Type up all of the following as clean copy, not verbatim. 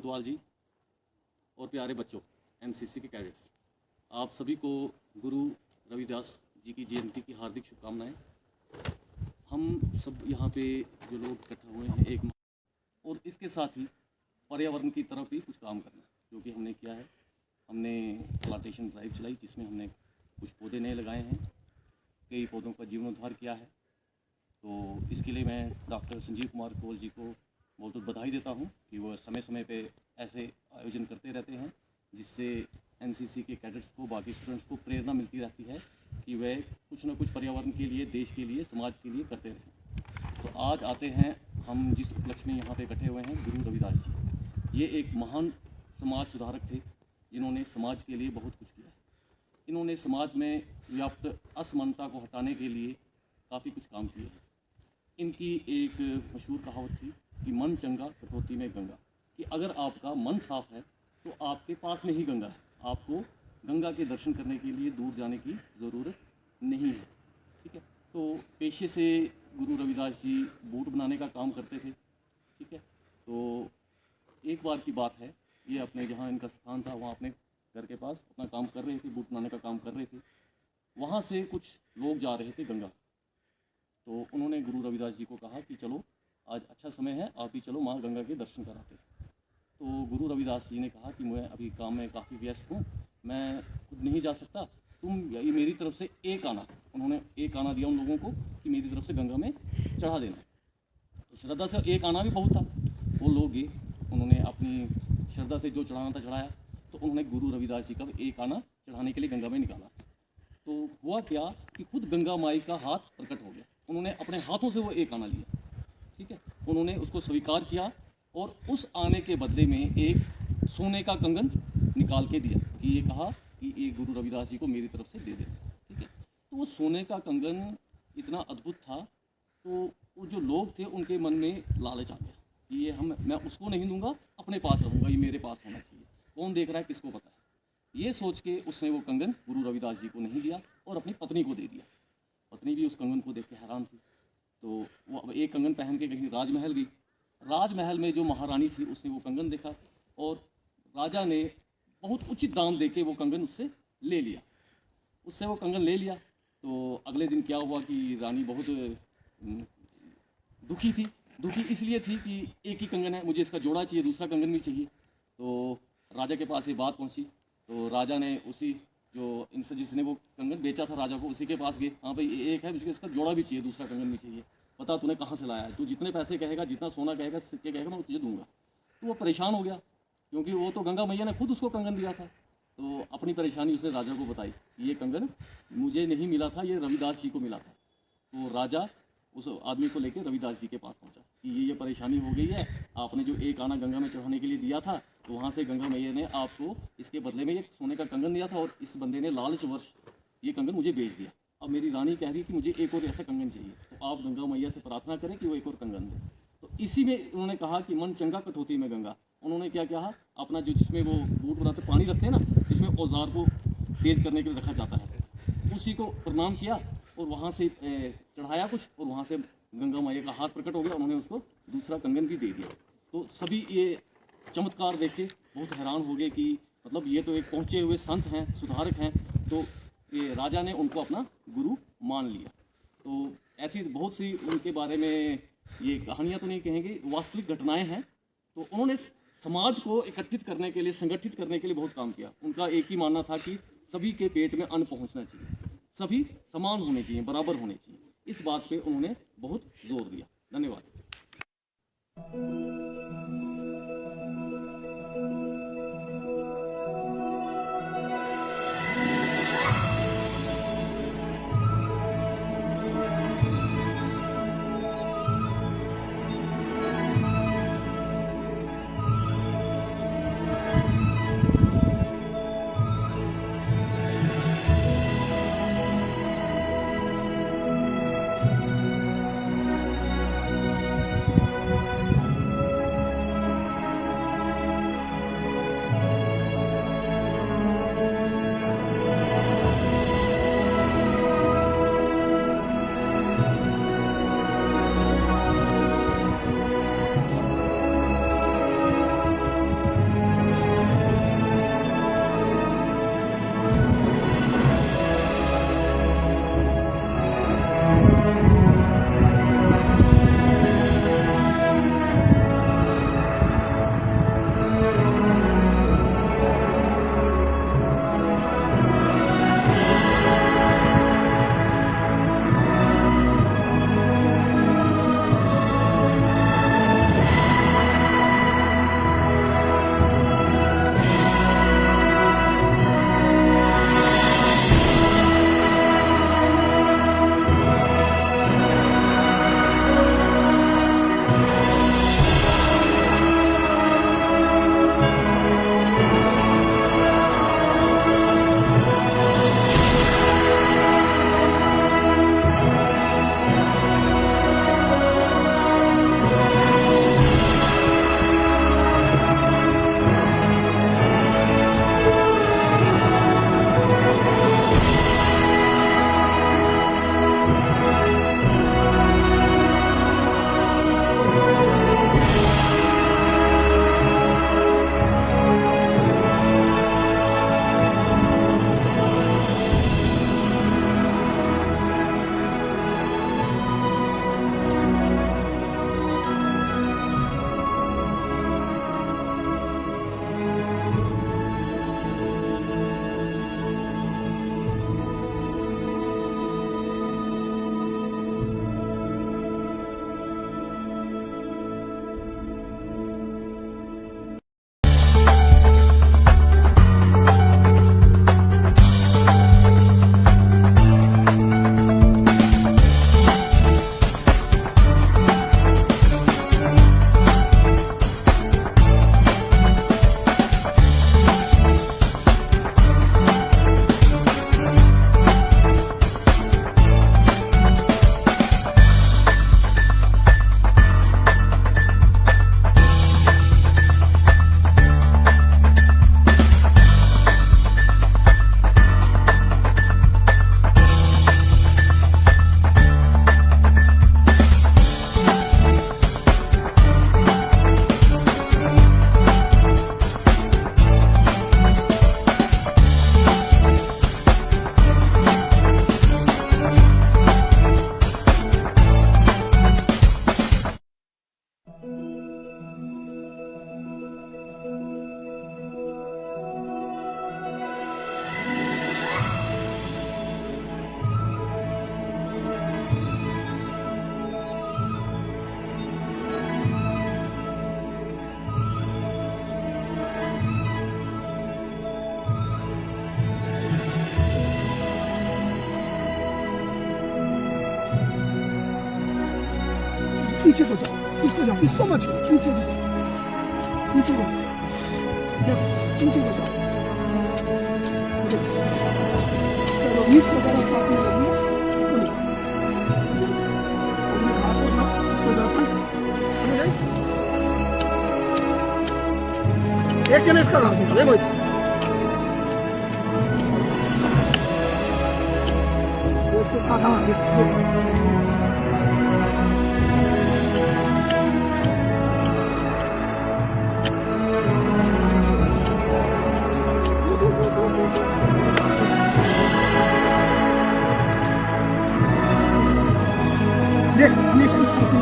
कोतवाल जी और प्यारे बच्चों, एनसीसी के कैडेट्स, आप सभी को गुरु रविदास जी की जयंती की हार्दिक शुभकामनाएं। हम सब यहाँ पे जो लोग इकट्ठा हुए हैं एक और इसके साथ ही पर्यावरण की तरफ भी कुछ काम करना, जो कि हमने किया है। हमने प्लांटेशन ड्राइव चलाई जिसमें हमने कुछ पौधे नए लगाए हैं, कई पौधों का जीर्णोद्धार किया है। तो इसके लिए मैं डॉक्टर संजीव कुमार कौल जी को बहुत बहुत बधाई देता हूं कि वह समय समय पे ऐसे आयोजन करते रहते हैं, जिससे एनसीसी के कैडेट्स को, बाकी स्टूडेंट्स को प्रेरणा मिलती रहती है कि वे कुछ ना कुछ पर्यावरण के लिए, देश के लिए, समाज के लिए करते रहें। तो आज आते हैं हम जिस उपलक्ष्य में यहाँ पे इकट्ठे हुए हैं, गुरु रविदास जी। ये एक महान समाज सुधारक थे जिन्होंने समाज के लिए बहुत कुछ किया। इन्होंने समाज में व्याप्त असमानता को हटाने के लिए काफ़ी कुछ काम किए हैं। इनकी एक मशहूर कहावत थी कि मन चंगा कटौती में गंगा, कि अगर आपका मन साफ है तो आपके पास में ही गंगा है, आपको गंगा के दर्शन करने के लिए दूर जाने की ज़रूरत नहीं है। ठीक है। तो पेशे से गुरु रविदास जी बूट बनाने का काम करते थे। ठीक है। तो एक बार की बात है, ये अपने जहाँ इनका स्थान था वहाँ अपने घर के पास अपना काम कर रहे थे, बूट बनाने का काम कर रहे थे। वहाँ से कुछ लोग जा रहे थे गंगा। तो उन्होंने गुरु रविदास जी को कहा कि चलो आज अच्छा समय है, आप ही चलो माँ गंगा के दर्शन कराते। तो गुरु रविदास जी ने कहा कि मैं अभी काम में काफ़ी व्यस्त हूँ, मैं खुद नहीं जा सकता, तुम ये मेरी तरफ से एक आना। उन्होंने एक आना दिया उन लोगों को कि मेरी तरफ से गंगा में चढ़ा देना। तो श्रद्धा से एक आना भी बहुत था। वो लोग गए, उन्होंने अपनी श्रद्धा से जो चढ़ाना था चढ़ाया। तो उन्होंने गुरु रविदास जी का एक आना चढ़ाने के लिए गंगा में निकाला। तो हुआ क्या कि खुद गंगा माई का हाथ प्रकट हो गया। उन्होंने अपने हाथों से वो एक आना लिया। ठीक है। उन्होंने उसको स्वीकार किया और उस आने के बदले में एक सोने का कंगन निकाल के दिया कि ये कहा कि ये गुरु रविदास जी को मेरी तरफ से दे दे। ठीक है। तो वो सोने का कंगन इतना अद्भुत था, तो वो जो लोग थे उनके मन में लालच आ गया कि ये मैं उसको नहीं दूंगा, अपने पास रहूँगा, ये मेरे पास होना चाहिए। कौन देख रहा है, किसको पता है। ये सोच के उसने वो कंगन गुरु रविदास जी को नहीं दिया और अपनी पत्नी को दे दिया। पत्नी भी उस कंगन को देख के हैरान थी। तो वो अब एक कंगन पहन के कहीं राजमहल गई। राजमहल में जो महारानी थी उसने वो कंगन देखा और राजा ने बहुत उचित दाम दे के वो कंगन उससे ले लिया। उससे वो कंगन ले लिया। तो अगले दिन क्या हुआ कि रानी बहुत दुखी थी। दुखी इसलिए थी कि एक ही कंगन है, मुझे इसका जोड़ा चाहिए, दूसरा कंगन भी चाहिए। तो राजा के पास ये बात पहुंची। तो राजा ने उसी जो इनसे जिसने वो कंगन बेचा था राजा को, उसी के पास गए। हाँ भाई, एक है, मुझे इसका जोड़ा भी चाहिए, दूसरा कंगन भी चाहिए, बता तूने कहाँ से लाया है, तू जितने पैसे कहेगा, जितना सोना कहेगा, सिक्के कहेगा, मैं तुझे दूंगा। तो वो परेशान हो गया क्योंकि वो तो गंगा मैया ने खुद उसको कंगन दिया था। तो अपनी परेशानी उसने राजा को बताई, ये कंगन मुझे नहीं मिला था, ये रविदास जी को मिला था। तो राजा उस आदमी को लेकर रविदास जी के पास पहुंचा कि ये परेशानी हो गई है, आपने जो एक आना गंगा में चढ़ाने के लिए दिया था, तो वहाँ से गंगा मैया ने आपको इसके बदले में ये सोने का कंगन दिया था और इस बंदे ने लालचवश ये कंगन मुझे बेच दिया। अब मेरी रानी कह रही कि मुझे एक और ऐसा कंगन चाहिए, तो आप गंगा मैया से प्रार्थना करें कि वो एक और कंगन दे। तो इसी में उन्होंने कहा कि मन चंगा कटौती में गंगा। उन्होंने क्या कहा, अपना जो जिसमें वो बूट बनाते पानी रखते हैं ना, जिसमें औजार को तेज़ करने के लिए रखा जाता है, उसी को प्रणाम किया और वहाँ से चढ़ाया कुछ, और वहाँ से गंगा मैया का हाथ प्रकट हो गया। उन्होंने उसको दूसरा कंगन भी दे दिया। तो सभी ये चमत्कार देख के बहुत हैरान हो गए कि मतलब ये तो एक पहुँचे हुए संत हैं, सुधारक हैं। तो ये राजा ने उनको अपना गुरु मान लिया। तो ऐसी बहुत सी उनके बारे में ये कहानियाँ तो नहीं कहेंगे, वास्तविक घटनाएं हैं। तो उन्होंने समाज को एकत्रित करने के लिए, संगठित करने के लिए बहुत काम किया। उनका एक ही मानना था कि सभी के पेट में अन्न पहुंचना चाहिए, सभी समान होने चाहिए, बराबर होने चाहिए। इस बात पे उन्होंने बहुत जोर दिया। धन्यवाद। पीछे को जाओ, इसको मत छोड़ो, पीछे को जाओ, पीछे को देखो, पीछे को जाओ। देखो ईट्स वगैरह साथ में लगी है, इसको निकालो। ये घास को जाओ, इसको जाओ पलट, समझ आई? एक जने इसका घास निकाले भाई, इसके साथ हाँ देख हमेशा इस तरह से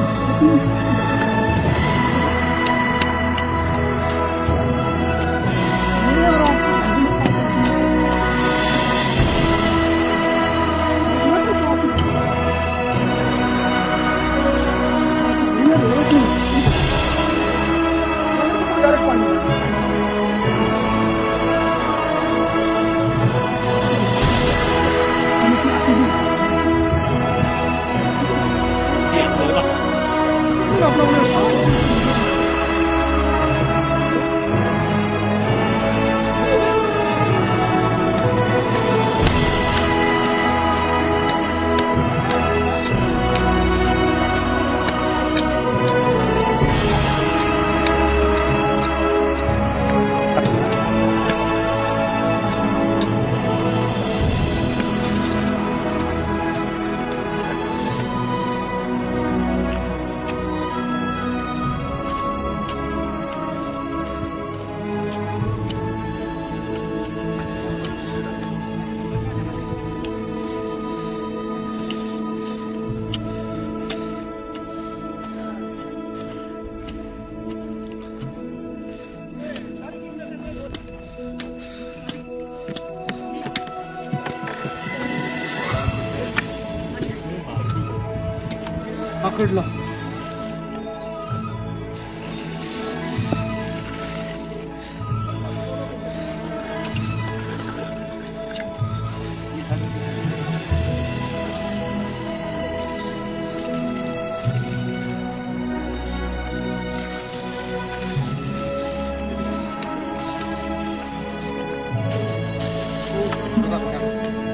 पकडलं.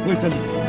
होय चल